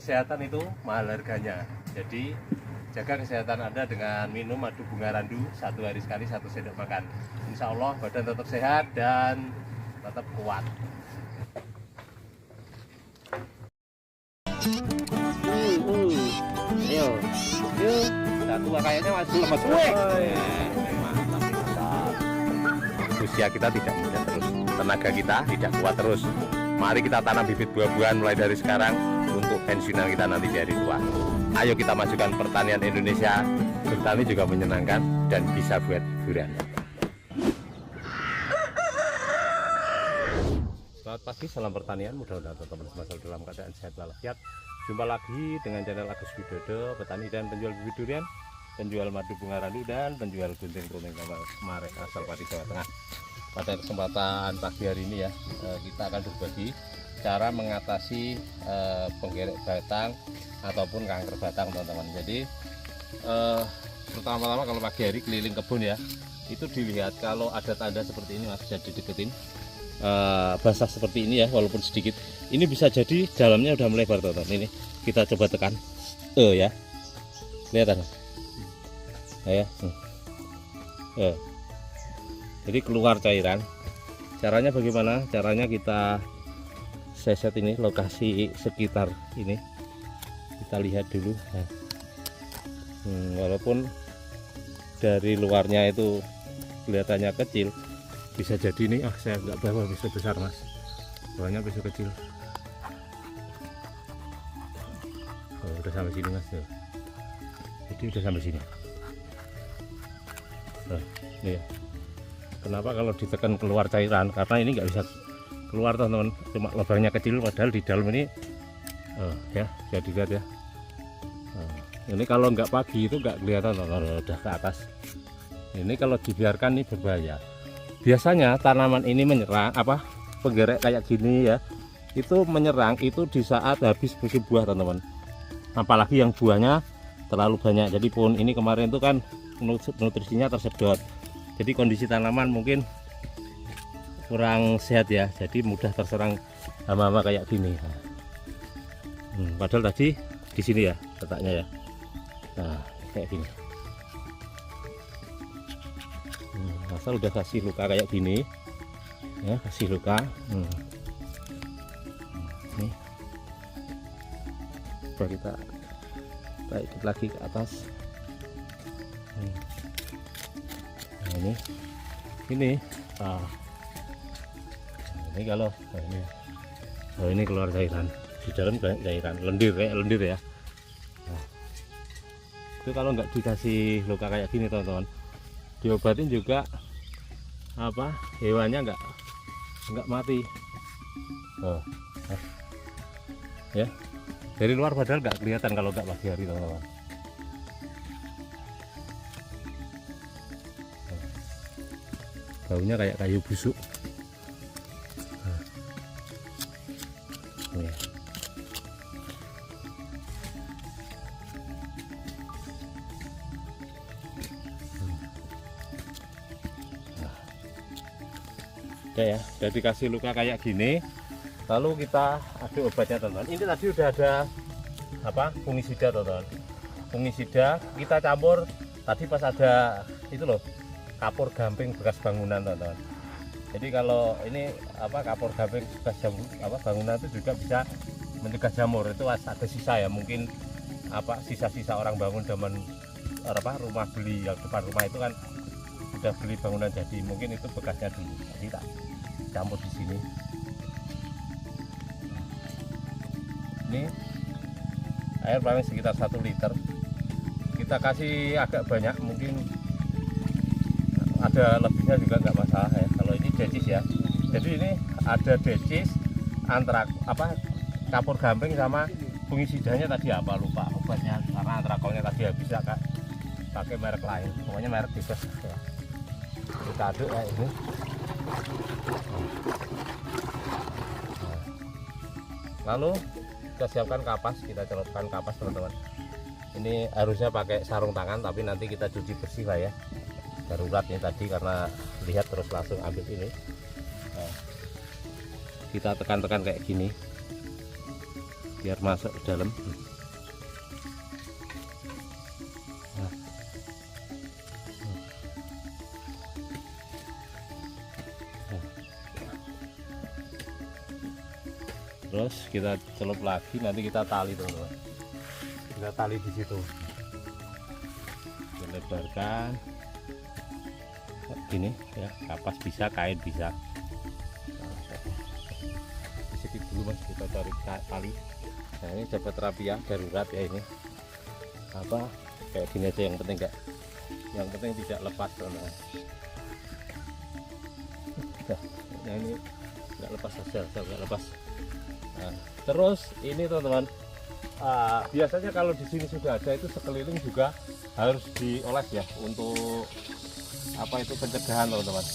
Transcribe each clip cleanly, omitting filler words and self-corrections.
kesehatan itu mahal harganya. Jadi jaga kesehatan Anda dengan minum madu bunga randu 1 hari sekali 1 sendok makan. Insya Allah badan tetap sehat dan tetap kuat. Ayo, yuk. Satu kayaknya masih lemas. Mantap. Usia kita tidak muda terus, tenaga kita tidak kuat terus. Mari kita tanam bibit buah-buahan mulai dari sekarang untuk pensiunan kita nanti di hari tua. Ayo kita majukan pertanian Indonesia. Bertani juga menyenangkan dan bisa buat hiburan. Selamat pagi, salam pertanian. Mudah-mudahan teman-teman semua dalam keadaan sehat walafiat. Jumpa lagi dengan channel Agus Widodo, petani dan penjual bibit durian, penjual madu bunga randu dan penjual gunting pruning Marek asal Pati Jawa Tengah. Pada kesempatan pagi hari ini ya, kita akan berbagi cara mengatasi penggerek batang ataupun kanker batang, teman-teman. Jadi pertama-tama kalau pagi hari keliling kebun ya, itu dilihat kalau ada tanda seperti ini, Mas, jadi deketin basah seperti ini ya, walaupun sedikit. Ini bisa jadi dalamnya udah melebar, teman-teman. Ini kita coba tekan, ya, kelihatan ya. Jadi keluar cairan. Caranya bagaimana? Caranya kita seset ini lokasi sekitar ini, kita lihat dulu. Nah, walaupun dari luarnya itu kelihatannya kecil, bisa jadi ini, saya nggak bawa bisa besar, Mas, bawahnya bisa kecil. Udah sampai sini, Mas, tuh. Jadi udah sampai sini. Ini ya. Kenapa kalau ditekan keluar cairan? Karena ini nggak bisa keluar, teman-teman, cuma lubangnya kecil, padahal di dalam ini ya bisa dilihat ya. Ini kalau nggak pagi itu nggak kelihatan, kalau udah ke atas. Ini kalau dibiarkan ini berbahaya. Biasanya tanaman ini menyerang penggerek kayak gini ya, itu menyerang itu di saat habis musim buah, teman-teman. Apalagi yang buahnya terlalu banyak. Jadi pohon ini kemarin itu kan nutrisinya tersedot. Jadi kondisi tanaman mungkin kurang sehat ya, jadi mudah terserang hama-hama kayak gini. Padahal tadi di sini ya letaknya ya. Nah, kayak gini. Asal udah kasih luka kayak gini, ya, kasih luka. Nih, coba kita tarik lagi ke atas. Nah, ini ini kalau ini keluar cairan, di dalam banyak cairan, lendir kayak lendir ya. Nah, itu kalau nggak dikasih luka kayak gini, teman-teman, diobatin juga hewannya nggak mati. Ya, dari luar padahal nggak kelihatan kalau nggak pagi hari, teman-teman. Baunya kayak kayu busuk. Ya, udah dikasih luka kayak gini, lalu kita aduk obatnya, teman-teman. Ini tadi udah ada fungisida, teman-teman. Fungisida kita campur tadi pas ada itu loh, kapur gamping bekas bangunan, teman-teman. Jadi kalau ini kapur gamping bekas bangunan itu juga bisa mencegah jamur. Itu ada sisa ya, mungkin sisa-sisa orang bangun zaman rumah beli yang depan rumah itu kan udah beli bangunan jadi, mungkin itu bekasnya dulu. Jadi tak campur di sini. Ini air paling sekitar 1 liter. Kita kasih agak banyak, mungkin ada lebihnya juga nggak masalah ya. Kalau ini decis ya, jadi ini ada decis, kapur gamping sama fungisidanya tadi lupa obatnya, karena antrakolnya tadi habis ya, Kak, pakai merek lain, pokoknya merek bebas ya. Kita aduk ya ini. Lalu kita siapkan kapas, kita celupkan kapas, teman-teman. Ini harusnya pakai sarung tangan, tapi nanti kita cuci bersih lah ya, darurat ini tadi karena lihat terus langsung ambil ini. Kita tekan-tekan kayak gini. biar masuk ke dalam. Nah. Terus kita celup lagi, nanti kita tali teman-teman. Kita tali di situ. Kita lebarkan. Gini ya, kapas bisa, kain bisa. Sedikit dulu Mas, kita cari tali. Nah ini dapat rapia darurat ya ini. Apa kayak gini aja yang penting enggak. Yang penting tidak lepas teman-teman. Nah ini enggak lepas saja, enggak lepas. Nah, terus ini teman-teman, biasanya kalau di sini sudah ada itu sekeliling juga harus dioles ya untuk apa itu pencegahan teman-teman.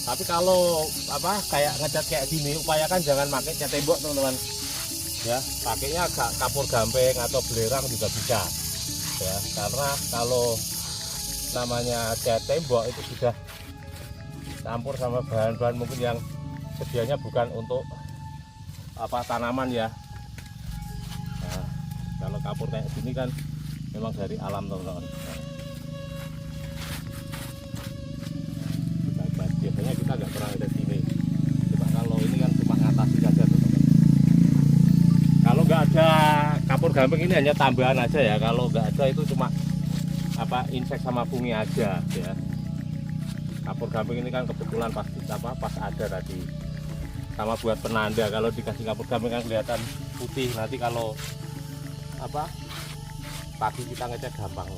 Tapi kalau apa kayak ngecat kayak gini, upayakan jangan pakai cat tembok teman-teman. Ya, pakainya kapur gamping atau belerang juga bisa. Ya, karena kalau namanya cat tembok itu sudah campur sama bahan-bahan mungkin yang sedianya bukan untuk apa tanaman ya. Nah, kalau kapur kayak gini kan memang dari alam teman-teman. Biasanya kita nggak pernah ada sini. Cuma kalau ini kan cuma ngatasi saja teman-teman. Kalau nggak ada kapur gamping ini hanya tambahan aja ya. Kalau nggak ada itu cuma apa insek sama fungi aja ya. Kapur gamping ini kan kebetulan pas ada tadi. Sama buat penanda, kalau dikasih kapur gamping kan kelihatan putih. Nanti kalau apa pagi kita ngecat gampang.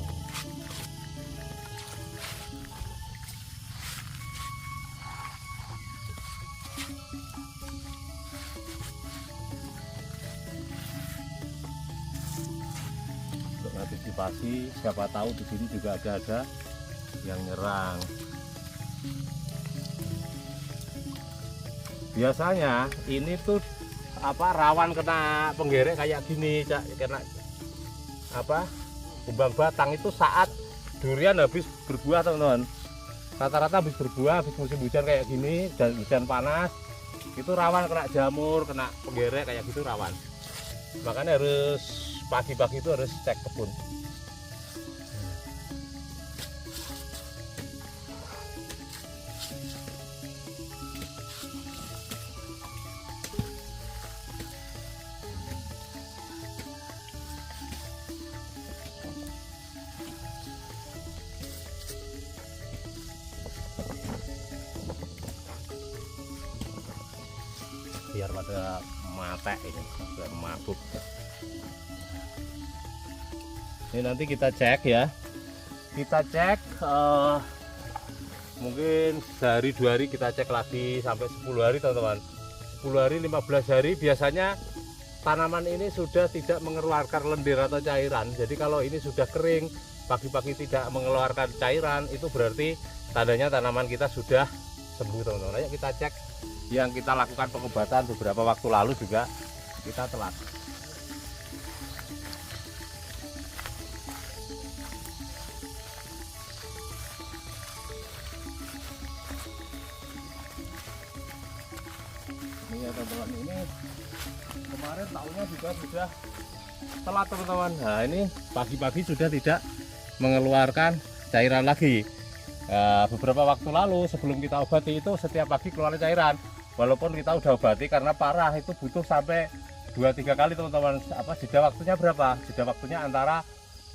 Untuk antisipasi, siapa tahu di sini juga ada yang nyerang. Biasanya ini tuh apa rawan kena penggerek kayak gini, kena apa kumbang batang itu saat durian habis berbuah teman-teman. Rata-rata habis berbuah, habis musim hujan kayak gini dan hujan panas itu rawan kena jamur, kena penggerek kayak gitu rawan. Makanya harus pagi-pagi itu harus cek kebun. Biar pada mate ini, biar mabuk. Ini nanti kita cek ya, kita cek mungkin sehari 2 hari kita cek lagi sampai 10 hari teman-teman. 10 hari 15 hari biasanya tanaman ini sudah tidak mengeluarkan lendir atau cairan. Jadi kalau ini sudah kering, pagi-pagi tidak mengeluarkan cairan, itu berarti tandanya tanaman kita sudah sembuh teman-teman. Ayo kita cek. Yang kita lakukan pengobatan beberapa waktu lalu juga kita telat. Ini ya teman-teman, ini kemarin tahunnya juga sudah telat teman-teman. Nah ini pagi-pagi sudah tidak mengeluarkan cairan lagi. Beberapa waktu lalu sebelum kita obati itu setiap pagi keluar cairan. Walaupun kita udah obati karena parah itu butuh sampai 2-3 kali teman-teman. Apa jeda waktunya berapa? Jeda waktunya antara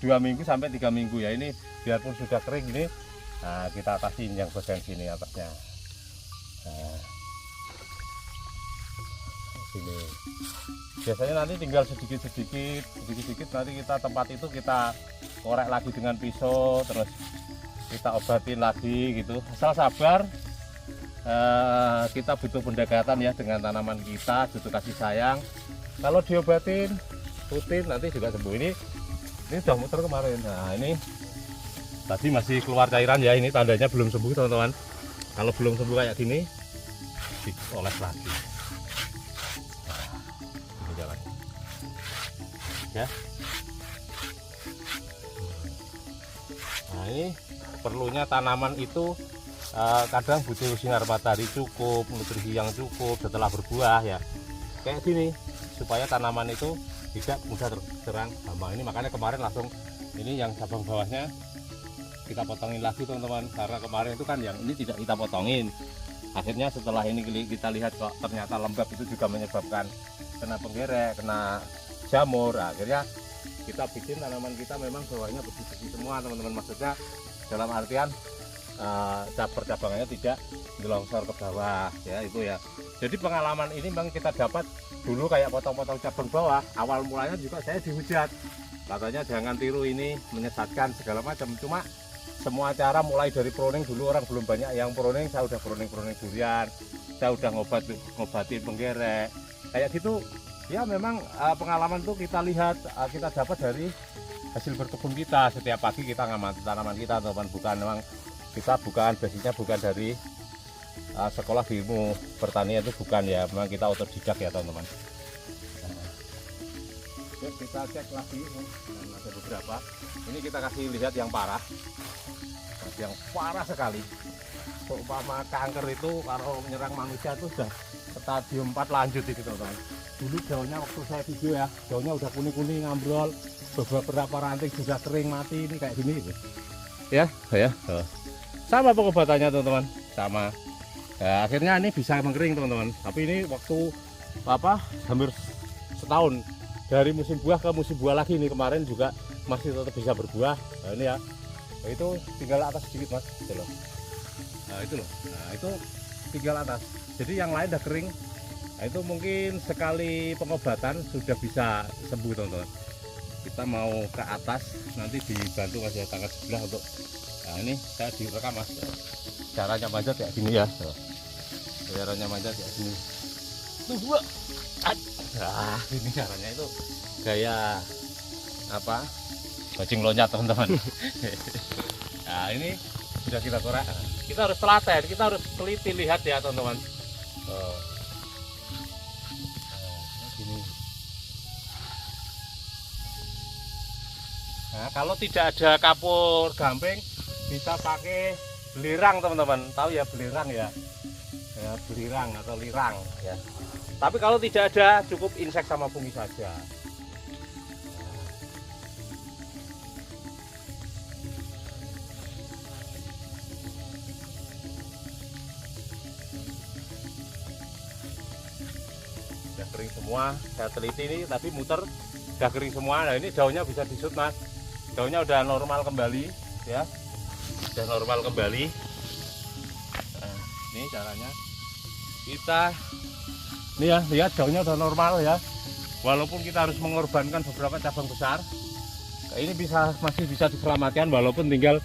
2 minggu sampai 3 minggu ya. Ini biarpun sudah kering ini, nah, kita kasih yang bagian sini atasnya. Nah, sini. Biasanya nanti tinggal sedikit-sedikit nanti kita tempat itu kita korek lagi dengan pisau, terus kita obatin lagi gitu. Asal sabar. Kita butuh pendekatan ya dengan tanaman kita, butuh kasih sayang. Kalau diobatin rutin nanti juga sembuh. Ini sudah muter kemarin. Nah ini tadi masih keluar cairan ya, ini tandanya belum sembuh teman-teman. Kalau belum sembuh kayak gini dioles lagi. Nah, ini jalan ya. Nah ini perlunya tanaman itu kadang butuh sinar matahari cukup, nutrisi yang cukup setelah berbuah ya. Kayak gini supaya tanaman itu tidak mudah terserang hama. Ini makanya kemarin langsung ini yang cabang bawahnya kita potongin lagi teman-teman, karena kemarin itu kan yang ini tidak kita potongin. Akhirnya setelah ini kita lihat kok ternyata lembab itu juga menyebabkan kena penggerek, kena jamur. Akhirnya kita bikin tanaman kita memang bawahnya bersih-bersih semua teman-teman. Maksudnya dalam artian cabang-cabangnya tidak gelongsor ke bawah ya, itu ya. Jadi pengalaman ini memang kita dapat dulu kayak potong-potong cabang bawah. Awal mulanya juga saya dihujat, katanya jangan tiru ini menyesatkan segala macam. Cuma semua cara mulai dari pruning dulu, orang belum banyak yang pruning, saya udah pruning durian, saya udah ngobatin penggerek kayak gitu ya. Memang pengalaman tuh kita lihat, kita dapat dari hasil berkebun kita. Setiap pagi kita ngamati tanaman kita teman, bukan memang kita basicnya bukan dari sekolah ilmu pertanian, itu bukan ya, memang kita otodidak ya teman-teman. Kita cek lagi, ada beberapa ini kita kasih lihat yang parah, yang parah sekali. Umpama kanker itu kalau menyerang manusia itu sudah stadium 4 lanjut itu teman-teman. Dulu daunnya waktu saya video ya, daunnya udah kuning-kuning ngambrol, beberapa ranting sudah kering mati, ini kayak gini gitu. Ya sama pengobatannya teman-teman, sama ya, akhirnya ini bisa mengering teman-teman. Tapi ini waktu hampir setahun dari musim buah ke musim buah lagi, ini kemarin juga masih tetap bisa berbuah. Nah ini ya, itu tinggal atas sedikit mas, gitu loh. Nah itu loh, nah itu tinggal atas, jadi yang lain udah kering. Nah, itu mungkin sekali pengobatan sudah bisa sembuh teman-teman. Kita mau ke atas nanti dibantu mas ya, tangga sebelah untuk, nah ini saya direkam mas, caranya manjat kayak gini ya, caranya manjat kayak gini. Nah, ini caranya itu gaya apa? Bajing loncat teman-teman. Nah ini sudah kita korek. Kita harus telaten, kita harus teliti lihat ya teman-teman. Gini. Nah kalau tidak ada kapur gamping bisa pakai belirang teman-teman. Tahu ya belirang ya? Ya belirang atau lirang ya. Tapi kalau tidak ada, cukup insek sama fungi saja. Sudah kering semua, saya teliti ini, tapi muter sudah kering semua. Nah ini daunnya bisa disut mas, daunnya udah normal kembali ya, udah normal kembali. Nah, ini caranya kita. Ini ya, lihat daunnya udah normal ya. Walaupun kita harus mengorbankan beberapa cabang besar, ini masih bisa diselamatkan walaupun tinggal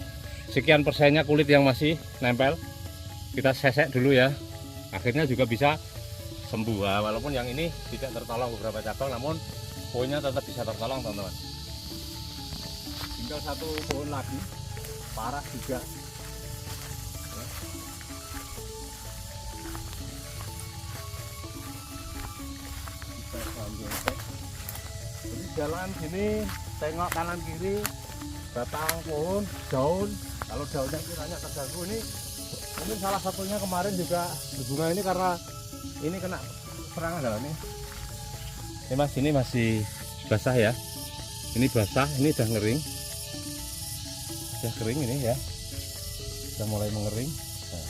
sekian persennya kulit yang masih nempel. Kita sesek dulu ya. Akhirnya juga bisa sembuh. Nah, walaupun yang ini tidak tertolong beberapa cabang, namun pohonnya tetap bisa tertolong teman-teman. Tinggal satu pohon lagi, parah juga. Jadi jalan sini tengok kanan kiri, batang pohon, daun. Kalau daunnya kiranya terganggu, ini salah satunya kemarin juga bunga ini karena ini kena serangan daun ini. Ini mas, ini masih basah ya. Ini basah, ini udah ngering, udah kering ini ya, udah mulai mengering. Nah,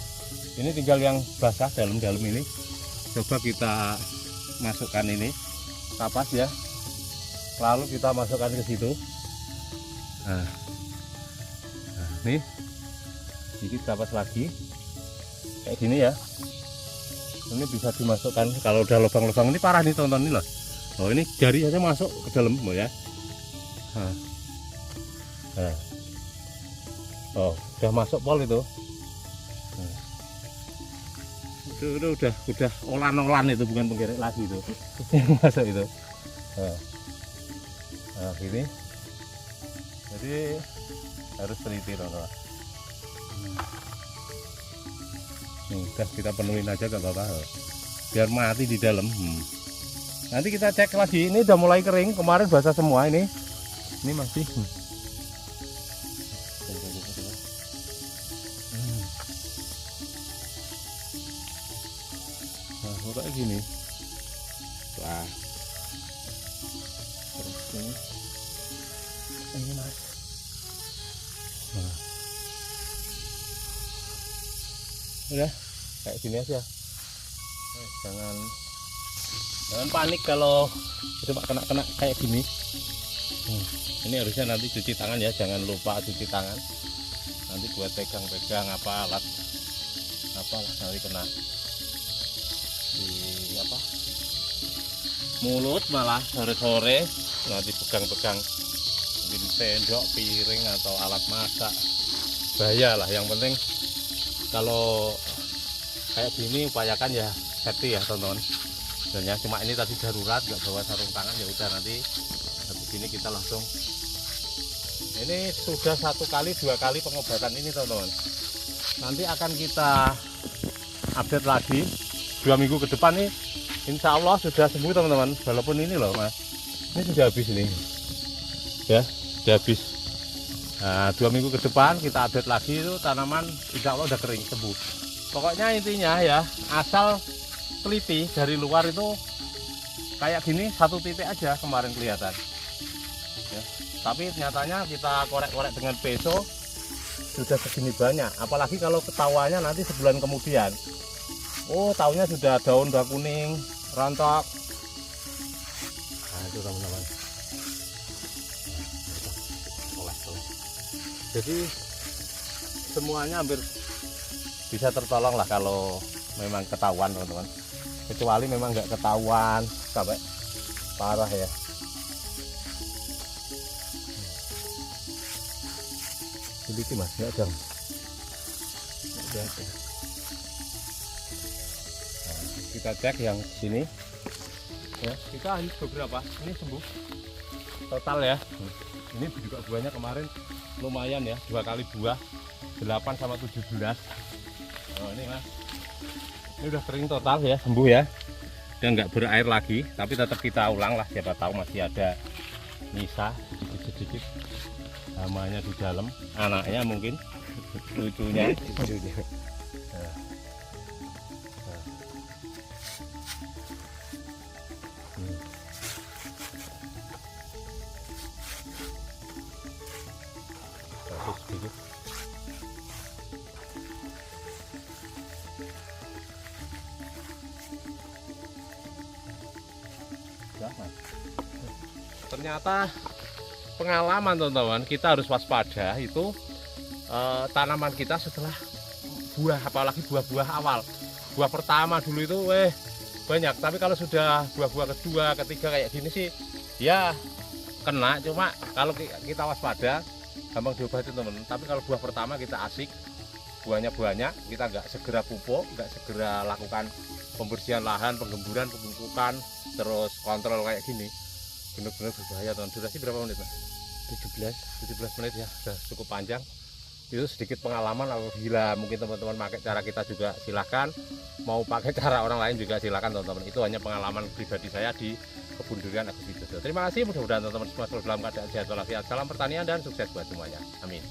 ini tinggal yang basah dalam-dalam ini. Coba kita masukkan ini kapas ya, lalu kita masukkan ke situ. Nah nih sedikit kapas lagi kayak gini ya, ini bisa dimasukkan. Kalau udah lubang-lubang ini parah nih teman-teman, ini loh. Oh ini jari aja masuk ke dalam ya. Nah. Oh udah masuk pol itu. Itu udah olan-olan itu, bukan penggerek lagi itu. Masuk itu. Nah gini. Jadi harus teliti teman-teman. Nih udah kita penuhin aja gak apa-apa, biar mati di dalam. Nanti kita cek lagi, ini udah mulai kering, kemarin basah semua ini masih. Nah kayak gini. Wah ini mas. Nah. Udah kayak gini aja. Jangan panik kalau cuma kena kayak gini. Ini harusnya nanti cuci tangan ya, jangan lupa cuci tangan. Nanti buat pegang-pegang apa alat apalah nanti kena di apa mulut, malah sore-sore nanti pegang-pegang mungkin sendok, piring atau alat masak, bahaya lah. Yang penting kalau kayak gini upayakan ya safety ya teman-teman. Dan ya cuma ini tadi darurat, nggak bawa sarung tangan, ya udah nanti habis ini kita langsung. Ini sudah 1 kali 2 kali pengobatan ini teman-teman. Nanti akan kita update lagi 2 minggu ke depan nih. Insya Allah sudah sembuh teman-teman. Walaupun ini loh mas, ini sudah habis ini ya, sudah habis. Nah, 2 minggu ke depan kita update lagi, itu tanaman insya Allah udah kering sembuh. Pokoknya intinya ya, asal teliti dari luar itu kayak gini 1 titik aja kemarin kelihatan ya. Tapi nyatanya kita korek-korek dengan peso sudah segini banyak. Apalagi kalau ketahuannya nanti sebulan kemudian, oh taunya sudah daun udah kuning, rontok. Nah itu teman-teman. Jadi semuanya hampir bisa tertolong lah kalau memang ketahuan teman-teman. Kecuali memang nggak ketahuan sampai parah ya. Sedikit mas, nggak jam. Nah, kita cek yang sini. Ya, kita habis beberapa. Ini sembuh total ya. Ini juga buahnya kemarin lumayan ya, 2 kali buah 8 sama 17. Oh ini mas, ini udah kering total ya, sembuh ya, dan nggak berair lagi. Tapi tetap kita ulang lah, siapa tahu masih ada nyisa sedikit-sedikit hamanya di dalam, anaknya mungkin lucunya. Sedikit. Ternyata pengalaman teman-teman, kita harus waspada itu tanaman kita setelah buah, apalagi buah-buah awal. Buah pertama dulu itu banyak, tapi kalau sudah buah-buah kedua, ketiga kayak gini sih ya kena. Cuma kalau kita waspada gampang diobatin teman-teman. Tapi kalau buah pertama kita asik, buahnya banyak, kita nggak segera pupuk, nggak segera lakukan pembersihan lahan, penggemburan, pemupukan, terus kontrol kayak gini, benar-benar berbahaya teman. Durasi berapa menit mas? 17 menit ya, sudah cukup panjang. Itu sedikit pengalaman. Apabila mungkin teman-teman pakai cara kita juga silahkan, mau pakai cara orang lain juga silahkan teman-teman. Itu hanya pengalaman pribadi saya di kebun durian Agus Wijoso. Terima kasih, mudah-mudahan teman-teman semua selalu dalam keadaan sehat walafiat. Salam pertanian dan sukses buat semuanya, amin.